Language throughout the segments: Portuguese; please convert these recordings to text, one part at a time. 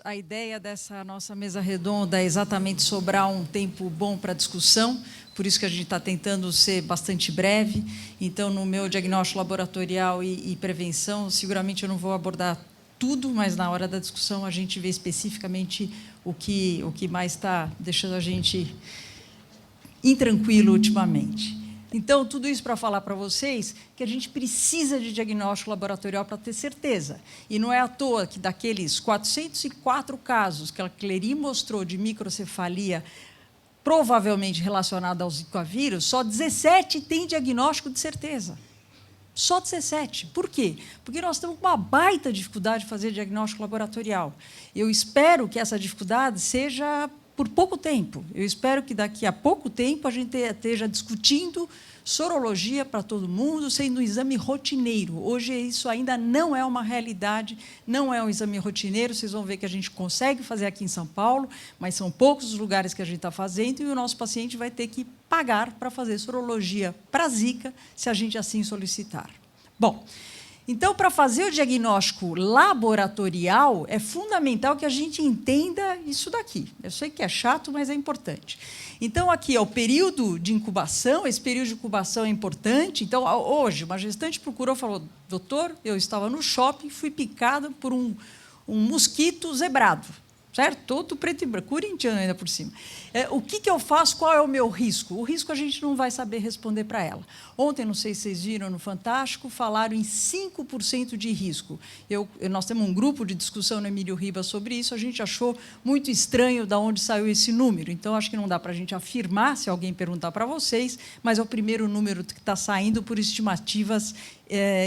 A ideia dessa nossa mesa redonda é exatamente sobrar um tempo bom para discussão, por isso que a gente está tentando ser bastante breve. Então, no meu diagnóstico laboratorial e prevenção, seguramente eu não vou abordar tudo, mas na hora da discussão a gente vê especificamente o que mais está deixando a gente intranquilo ultimamente. Então, tudo isso para falar para vocês que a gente precisa de diagnóstico laboratorial para ter certeza. E não é à toa que daqueles 404 casos que a Clery mostrou de microcefalia provavelmente relacionada ao Zika vírus, só 17 têm diagnóstico de certeza. Só 17. Por quê? Porque nós temos uma baita dificuldade de fazer diagnóstico laboratorial. Eu espero que essa dificuldade seja por pouco tempo. Eu espero que daqui a pouco tempo a gente esteja discutindo sorologia para todo mundo, sendo um exame rotineiro. Hoje isso ainda não é uma realidade, não é um exame rotineiro. Vocês vão ver que a gente consegue fazer aqui em São Paulo, mas são poucos os lugares que a gente está fazendo e o nosso paciente vai ter que pagar para fazer sorologia para Zika, se a gente assim solicitar. Bom, então, para fazer o diagnóstico laboratorial, é fundamental que a gente entenda isso daqui. Eu sei que é chato, mas é importante. Então, aqui é o período de incubação. Esse período de incubação é importante. Então, hoje, uma gestante procurou e falou: doutor, eu estava no shopping, fui picada por um mosquito zebrado. Certo? Todo preto e branco, corintiano ainda por cima. O que eu faço? Qual é o meu risco? O risco a gente não vai saber responder para ela. Ontem, não sei se vocês viram no Fantástico, falaram em 5% de risco. Nós temos um grupo de discussão no Emílio Ribas sobre isso, a gente achou muito estranho de onde saiu esse número. Então, acho que não dá para a gente afirmar, se alguém perguntar para vocês, mas é o primeiro número que está saindo por estimativas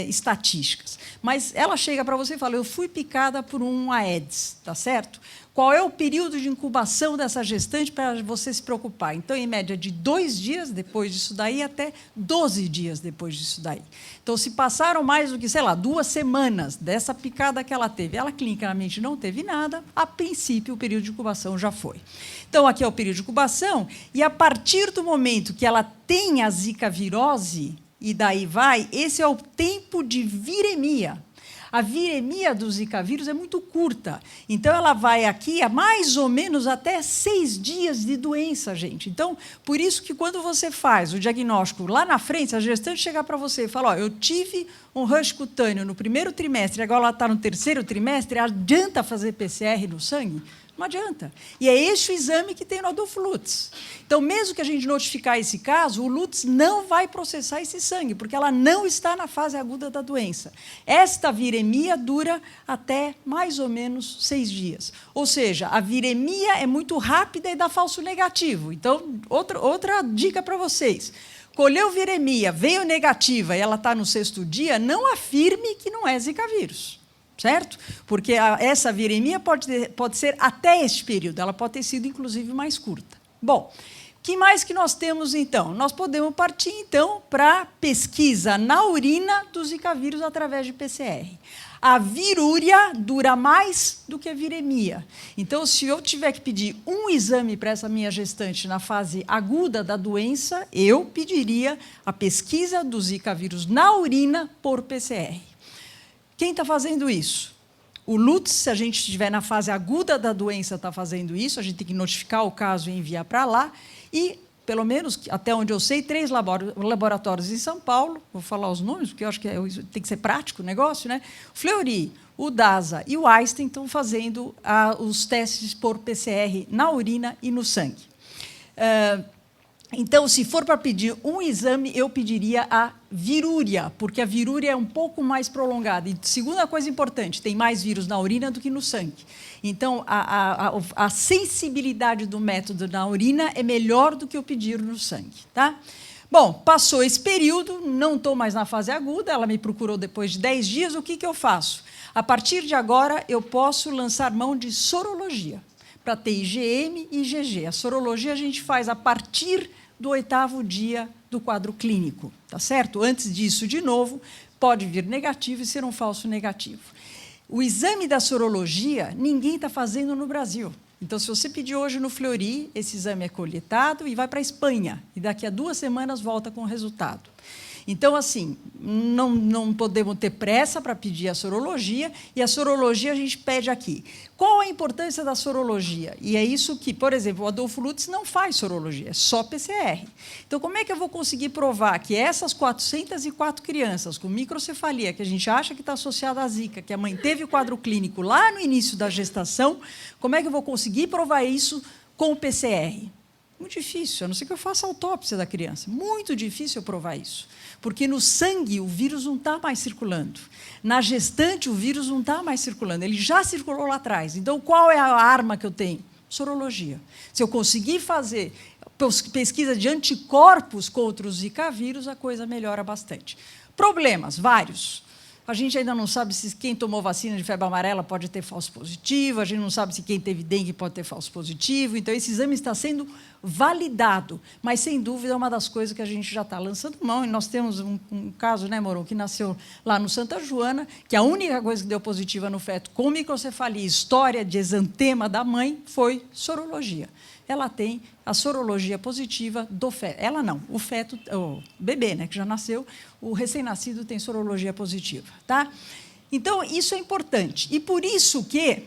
estatísticas. Mas ela chega para você e fala: eu fui picada por um Aedes, tá certo? Qual é o período de incubação dessa gestante para você se preocupar? Então, em média, de 2 dias depois disso daí até 12 dias depois disso daí. Então, se passaram mais do que, sei lá, 2 semanas dessa picada que ela teve, ela clinicamente não teve nada, a princípio, o período de incubação já foi. Então, aqui é o período de incubação, e a partir do momento que ela tem a Zika virose, e daí vai, esse é o tempo de viremia. A viremia do Zika vírus é muito curta. Então, ela vai aqui a mais ou menos até 6 dias de doença, gente. Então, por isso que quando você faz o diagnóstico lá na frente, se a gestante chegar para você e falar: eu tive um rush cutâneo no primeiro trimestre, agora ela está no terceiro trimestre, adianta fazer PCR no sangue? Não adianta. E é este o exame que tem no Adolfo Lutz. Então, mesmo que a gente notificar esse caso, o Lutz não vai processar esse sangue, porque ela não está na fase aguda da doença. Esta viremia dura até mais ou menos 6 dias. Ou seja, a viremia é muito rápida e dá falso negativo. Então, outra dica para vocês. Colheu viremia, veio negativa e ela está no 6º dia, não afirme que não é Zika vírus. Certo? Porque essa viremia pode ser até este período, ela pode ter sido, inclusive, mais curta. Bom, o que mais que nós temos, então? Nós podemos partir, então, para a pesquisa na urina do Zika vírus através de PCR. A virúria dura mais do que a viremia. Então, se eu tiver que pedir um exame para essa minha gestante na fase aguda da doença, eu pediria a pesquisa do Zika vírus na urina por PCR. Quem está fazendo isso? O Lutz, se a gente estiver na fase aguda da doença, está fazendo isso, a gente tem que notificar o caso e enviar para lá, e, pelo menos, até onde eu sei, 3 laboratórios em São Paulo, vou falar os nomes, porque eu acho que tem que ser prático o negócio, né? O Fleury, o DASA e o Einstein estão fazendo os testes por PCR na urina e no sangue. Então, se for para pedir um exame, eu pediria a virúria, porque a virúria é um pouco mais prolongada. E, segunda coisa importante, tem mais vírus na urina do que no sangue. Então, a sensibilidade do método na urina é melhor do que eu pedir no sangue. Tá? Bom, passou esse período, não estou mais na fase aguda, ela me procurou depois de 10 dias, o que eu faço? A partir de agora, eu posso lançar mão de sorologia, para ter IgM e IgG. A sorologia a gente faz a partir do 8º dia do quadro clínico, tá certo? Antes disso, de novo, pode vir negativo e ser um falso negativo. O exame da sorologia, ninguém está fazendo no Brasil. Então, se você pedir hoje no Fleury, esse exame é coletado e vai para a Espanha. E daqui a 2 semanas volta com o resultado. Então, assim, não podemos ter pressa para pedir a sorologia, e a sorologia a gente pede aqui. Qual a importância da sorologia? E é isso que, por exemplo, o Adolfo Lutz não faz sorologia, é só PCR. Então, como é que eu vou conseguir provar que essas 404 crianças com microcefalia, que a gente acha que está associada à Zika, que a mãe teve o quadro clínico lá no início da gestação, como é que eu vou conseguir provar isso com o PCR? Muito difícil, a não ser que eu faça a autópsia da criança. Muito difícil eu provar isso. Porque no sangue o vírus não está mais circulando. Na gestante o vírus não está mais circulando. Ele já circulou lá atrás. Então, qual é a arma que eu tenho? Sorologia. Se eu conseguir fazer pesquisa de anticorpos contra o Zika vírus, a coisa melhora bastante. Problemas, vários. A gente ainda não sabe se quem tomou vacina de febre amarela pode ter falso positivo, a gente não sabe se quem teve dengue pode ter falso positivo, então esse exame está sendo validado, mas, sem dúvida, é uma das coisas que a gente já está lançando mão, e nós temos um caso, né, Moron, que nasceu lá no Santa Joana, que a única coisa que deu positiva no feto com microcefalia, história de exantema da mãe, foi sorologia. Ela tem a sorologia positiva do feto. Ela não, o feto, o bebê, né, que já nasceu, o recém-nascido tem sorologia positiva. Tá? Então, isso é importante. E por isso que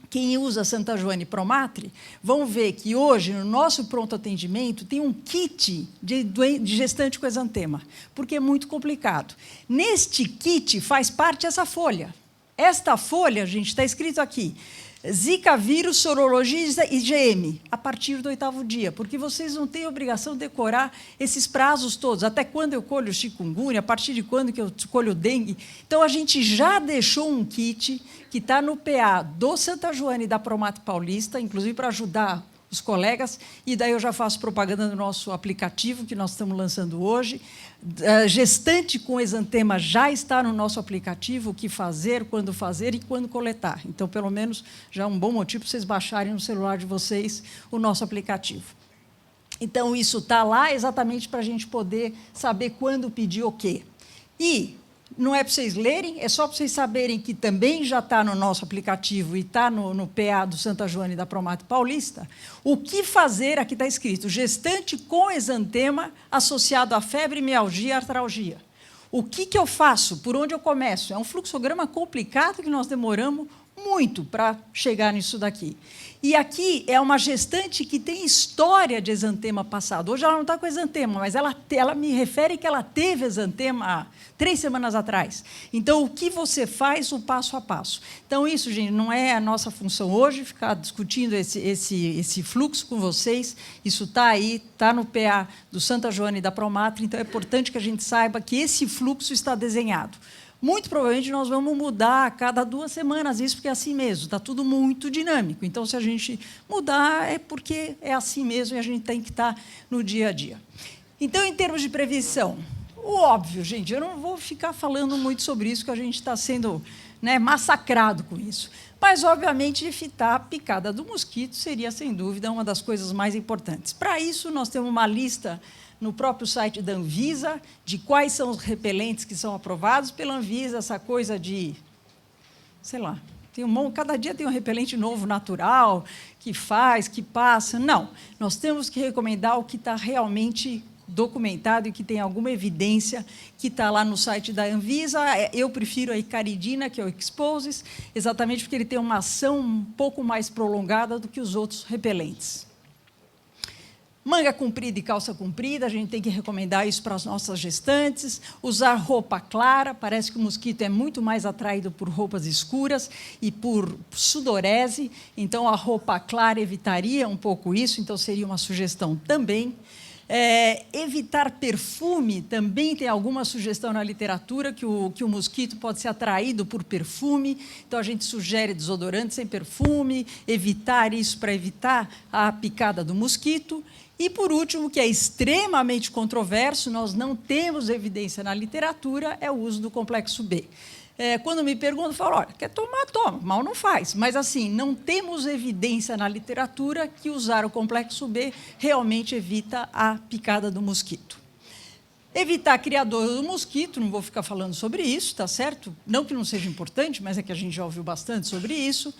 quem usa Santa Joana e Promatre vão ver que hoje, no nosso pronto atendimento, tem um kit de gestante com exantema, porque é muito complicado. Neste kit faz parte essa folha. Esta folha, gente, está escrito aqui, Zika vírus, sorologia e IgM, a partir do 8º dia, porque vocês não têm obrigação de decorar esses prazos todos, até quando eu colho chikungunya, a partir de quando que eu colho dengue. Então, a gente já deixou um kit que está no PA do Santa Joana e da Promatre Paulista, inclusive para ajudar os colegas, e daí eu já faço propaganda do nosso aplicativo, que nós estamos lançando hoje. Gestante com exantema já está no nosso aplicativo, o que fazer, quando fazer e quando coletar. Então, pelo menos, já é um bom motivo para vocês baixarem no celular de vocês o nosso aplicativo. Então, isso está lá exatamente para a gente poder saber quando pedir o quê. E não é para vocês lerem, é só para vocês saberem que também já está no nosso aplicativo e está no PA do Santa Joana e da Promatre Paulista. O que fazer, aqui está escrito, gestante com exantema associado a febre, mialgia e artralgia. O que eu faço? Por onde eu começo? É um fluxograma complicado que nós demoramos muito para chegar nisso daqui. E aqui é uma gestante que tem história de exantema passado. Hoje ela não está com exantema, mas ela me refere que ela teve exantema há 3 semanas atrás. Então, o que você faz, o passo a passo. Então, isso, gente, não é a nossa função hoje, ficar discutindo esse fluxo com vocês. Isso está aí, está no PA do Santa Joana e da Promatre, então é importante que a gente saiba que esse fluxo está desenhado. Muito provavelmente nós vamos mudar a cada 2 semanas isso, porque é assim mesmo, está tudo muito dinâmico. Então, se a gente mudar, é porque é assim mesmo e a gente tem que estar no dia a dia. Então, em termos de prevenção, o óbvio, gente, eu não vou ficar falando muito sobre isso, que a gente está sendo, né, massacrado com isso. Mas, obviamente, evitar a picada do mosquito seria, sem dúvida, uma das coisas mais importantes. Para isso, nós temos uma lista no próprio site da Anvisa, de quais são os repelentes que são aprovados pela Anvisa, essa coisa de, sei lá, cada dia tem um repelente novo, natural, que faz, que passa. Não, nós temos que recomendar o que está realmente documentado e que tem alguma evidência, que está lá no site da Anvisa. Eu prefiro a icaridina, que é o Exposes, exatamente porque ele tem uma ação um pouco mais prolongada do que os outros repelentes. Manga comprida e calça comprida, a gente tem que recomendar isso para as nossas gestantes. Usar roupa clara, parece que o mosquito é muito mais atraído por roupas escuras e por sudorese, então a roupa clara evitaria um pouco isso, então seria uma sugestão também. Evitar perfume, também tem alguma sugestão na literatura que o mosquito pode ser atraído por perfume, então a gente sugere desodorante sem perfume, evitar isso para evitar a picada do mosquito. E, por último, que é extremamente controverso, nós não temos evidência na literatura, é o uso do complexo B. Quando me perguntam, eu falo, olha, quer tomar, toma, mal não faz. Mas, assim, não temos evidência na literatura que usar o complexo B realmente evita a picada do mosquito. Evitar criador do mosquito, não vou ficar falando sobre isso, tá certo? Não que não seja importante, mas é que a gente já ouviu bastante sobre isso.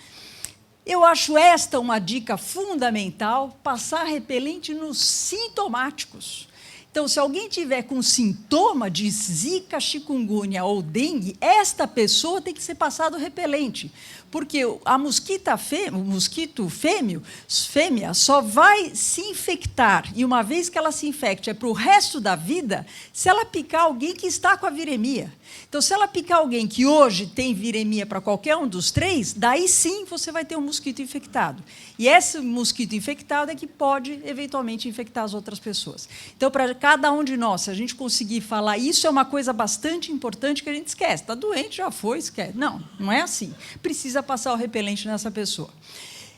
Eu acho esta uma dica fundamental, passar repelente nos sintomáticos. Então, se alguém tiver com sintoma de zika, chikungunya ou dengue, esta pessoa tem que ser passado repelente, porque a o mosquito fêmea só vai se infectar, e uma vez que ela se infecte, é para o resto da vida, se ela picar alguém que está com a viremia. Então, se ela picar alguém que hoje tem viremia para qualquer um dos três, daí sim você vai ter um mosquito infectado. E esse mosquito infectado é que pode, eventualmente, infectar as outras pessoas. Então, para cada um de nós, se a gente conseguir falar, isso é uma coisa bastante importante que a gente esquece. Está doente, já foi, esquece. Não, não é assim. Precisa passar o repelente nessa pessoa.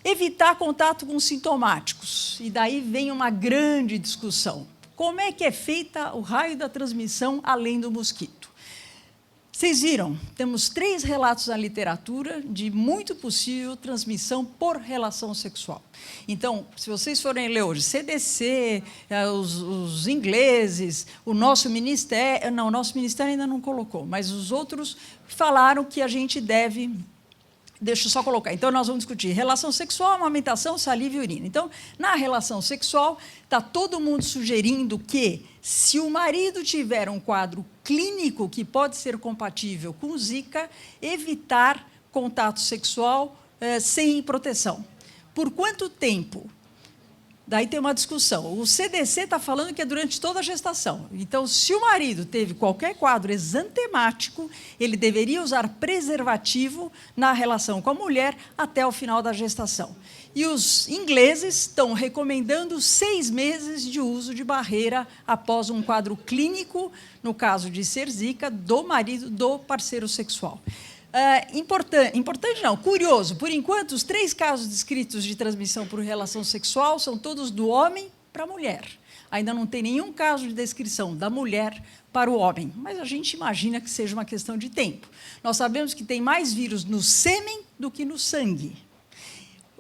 Evitar contato com sintomáticos. E daí vem uma grande discussão. Como é que é feita o raio da transmissão além do mosquito? Vocês viram, temos 3 relatos na literatura de muito possível transmissão por relação sexual. Então, se vocês forem ler hoje, CDC, os ingleses, o nosso ministério... Não, o nosso ministério ainda não colocou, mas os outros falaram que a gente deve... Deixa eu só colocar. Então, nós vamos discutir relação sexual, amamentação, saliva e urina. Então, na relação sexual, está todo mundo sugerindo que, se o marido tiver um quadro clínico que pode ser compatível com Zika, evitar contato sexual sem proteção. Por quanto tempo? Daí tem uma discussão. O CDC está falando que é durante toda a gestação. Então, se o marido teve qualquer quadro exantemático, ele deveria usar preservativo na relação com a mulher até o final da gestação. E os ingleses estão recomendando 6 meses de uso de barreira após um quadro clínico, no caso de ser Zika, do marido do parceiro sexual. Importante não, curioso, por enquanto, os 3 casos descritos de transmissão por relação sexual são todos do homem para a mulher. Ainda não tem nenhum caso de descrição da mulher para o homem, mas a gente imagina que seja uma questão de tempo. Nós sabemos que tem mais vírus no sêmen do que no sangue.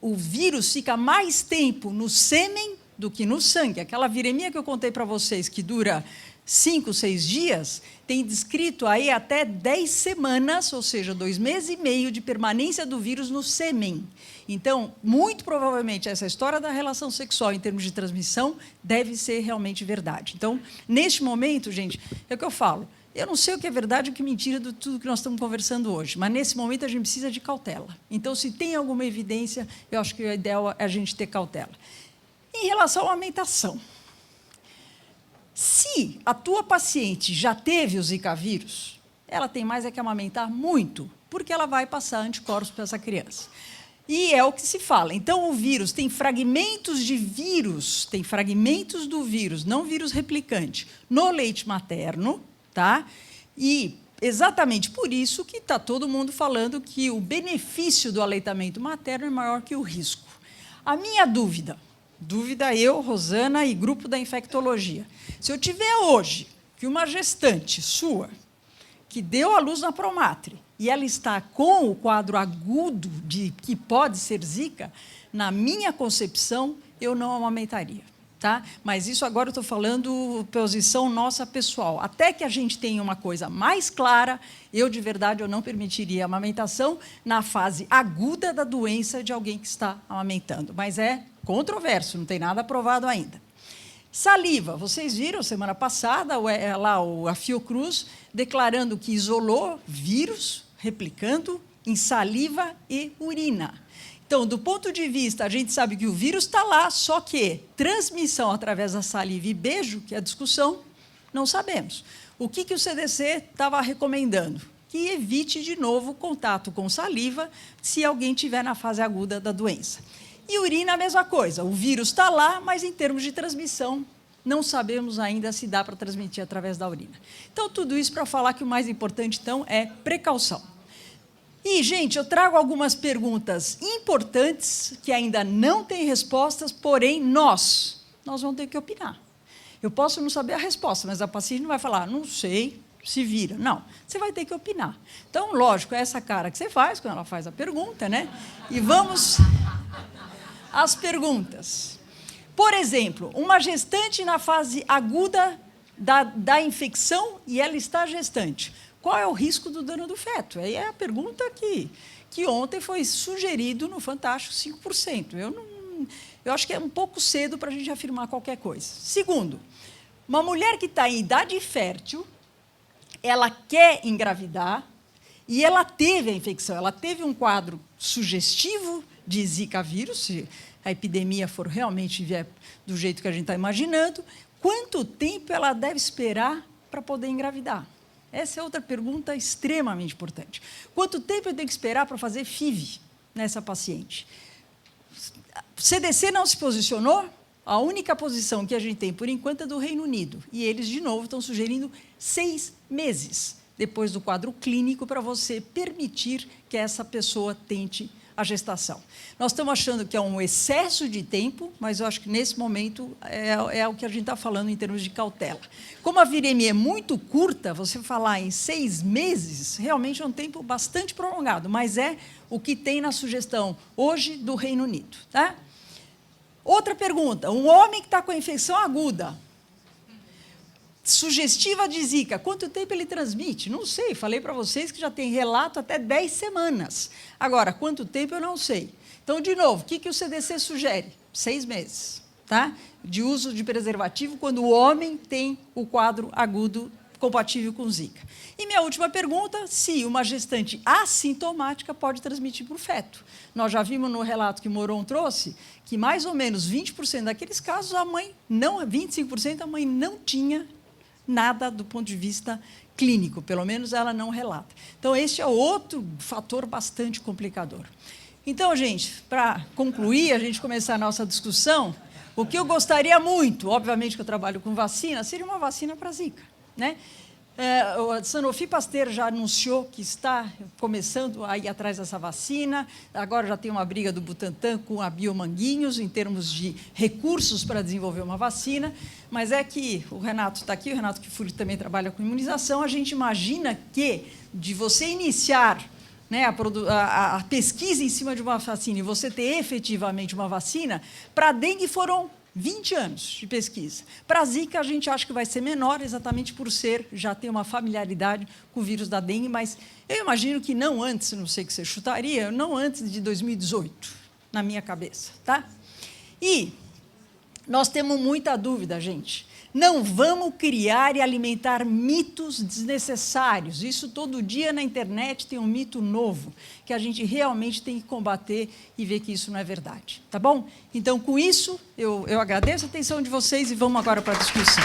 O vírus fica mais tempo no sêmen do que no sangue. Aquela viremia que eu contei para vocês, que dura 5, 6 dias, tem descrito aí até 10 semanas, ou seja, 2 meses e meio de permanência do vírus no sêmen. Então, muito provavelmente, essa história da relação sexual em termos de transmissão deve ser realmente verdade. Então, neste momento, gente, é o que eu falo, eu não sei o que é verdade e o que é mentira de tudo que nós estamos conversando hoje, mas, nesse momento, a gente precisa de cautela. Então, se tem alguma evidência, eu acho que o ideal é a gente ter cautela. Em relação à amamentação, se a tua paciente já teve o Zika vírus, ela tem mais é que amamentar muito, porque ela vai passar anticorpos para essa criança. E é o que se fala. Então, o vírus tem fragmentos de vírus, tem fragmentos do vírus, não vírus replicante, no leite materno, tá? E exatamente por isso que está todo mundo falando que o benefício do aleitamento materno é maior que o risco. A minha dúvida eu, Rosana e grupo da infectologia, se eu tiver hoje que uma gestante sua, que deu à luz na Promatre, e ela está com o quadro agudo de que pode ser Zika, na minha concepção, eu não amamentaria. Tá? Mas isso agora eu estou falando posição nossa pessoal. Até que a gente tenha uma coisa mais clara, eu, de verdade, eu não permitiria a amamentação na fase aguda da doença de alguém que está amamentando. Mas é controverso, não tem nada aprovado ainda. Saliva, vocês viram semana passada a Fiocruz declarando que isolou vírus replicando em saliva e urina. Então, do ponto de vista, a gente sabe que o vírus está lá, só que transmissão através da saliva e beijo, que é a discussão, não sabemos. O que o CDC estava recomendando? Que evite, de novo, contato com saliva se alguém estiver na fase aguda da doença. E urina, a mesma coisa. O vírus está lá, mas, em termos de transmissão, não sabemos ainda se dá para transmitir através da urina. Então, tudo isso para falar que o mais importante, então, é precaução. E, gente, eu trago algumas perguntas importantes que ainda não têm respostas, porém, nós vamos ter que opinar. Eu posso não saber a resposta, mas a paciente não vai falar, não sei, se vira. Não, você vai ter que opinar. Então, lógico, é essa cara que você faz quando ela faz a pergunta, né? E vamos às perguntas. Por exemplo, uma gestante na fase aguda da infecção e ela está gestante. Qual é o risco do dano do feto? Aí é a pergunta que ontem foi sugerido no Fantástico 5%. Eu acho que é um pouco cedo para a gente afirmar qualquer coisa. Segundo, Uma mulher que está em idade fértil, ela quer engravidar e ela teve a infecção, ela teve um quadro sugestivo de Zika vírus, se a epidemia for realmente vier do jeito que a gente está imaginando, quanto tempo ela deve esperar para poder engravidar? Essa é outra pergunta extremamente importante. Quanto tempo eu tenho que esperar para fazer FIV nessa paciente? O CDC não se posicionou. A única posição que a gente tem, por enquanto, é do Reino Unido. E eles, de novo, estão sugerindo 6 meses depois do quadro clínico para você permitir que essa pessoa tente a gestação. Nós estamos achando que é um excesso de tempo, mas eu acho que, nesse momento, é o que a gente está falando em termos de cautela. Como a viremia é muito curta, você falar em 6 meses, realmente é um tempo bastante prolongado, mas é o que tem na sugestão hoje do Reino Unido. Tá? Outra pergunta, um homem que está com a infecção aguda, sugestiva de Zika, quanto tempo ele transmite? Não sei, falei para vocês que já tem relato até 10 semanas. Agora, quanto tempo eu não sei. Então, de novo, o que o CDC sugere? 6 meses, tá? De uso de preservativo quando o homem tem o quadro agudo compatível com Zika. E minha última pergunta, se uma gestante assintomática pode transmitir para o feto. Nós já vimos no relato que Moron trouxe que mais ou menos 20% daqueles casos, a mãe não, 25% a mãe não tinha nada do ponto de vista clínico, pelo menos ela não relata. Então, esse é outro fator bastante complicador. Então, gente, para concluir, a gente começar a nossa discussão, o que eu gostaria muito, obviamente que eu trabalho com vacina, seria uma vacina para Zika, né? A Sanofi Pasteur já anunciou que está começando a ir atrás dessa vacina, agora já tem uma briga do Butantan com a Biomanguinhos em termos de recursos para desenvolver uma vacina, mas é que o Renato está aqui, o Renato Kifuri também trabalha com imunização, a gente imagina que de você iniciar, né, a pesquisa em cima de uma vacina e você ter efetivamente uma vacina, para a dengue foram 20 anos de pesquisa. Para a Zika, a gente acha que vai ser menor, exatamente por já ter uma familiaridade com o vírus da dengue, mas eu imagino que não antes, não sei o que você chutaria, não antes de 2018, na minha cabeça. Tá? E nós temos muita dúvida, gente. Não vamos criar e alimentar mitos desnecessários. Isso todo dia na internet tem um mito novo, que a gente realmente tem que combater e ver que isso não é verdade. Tá bom? Então, com isso, eu agradeço a atenção de vocês e vamos agora para a discussão.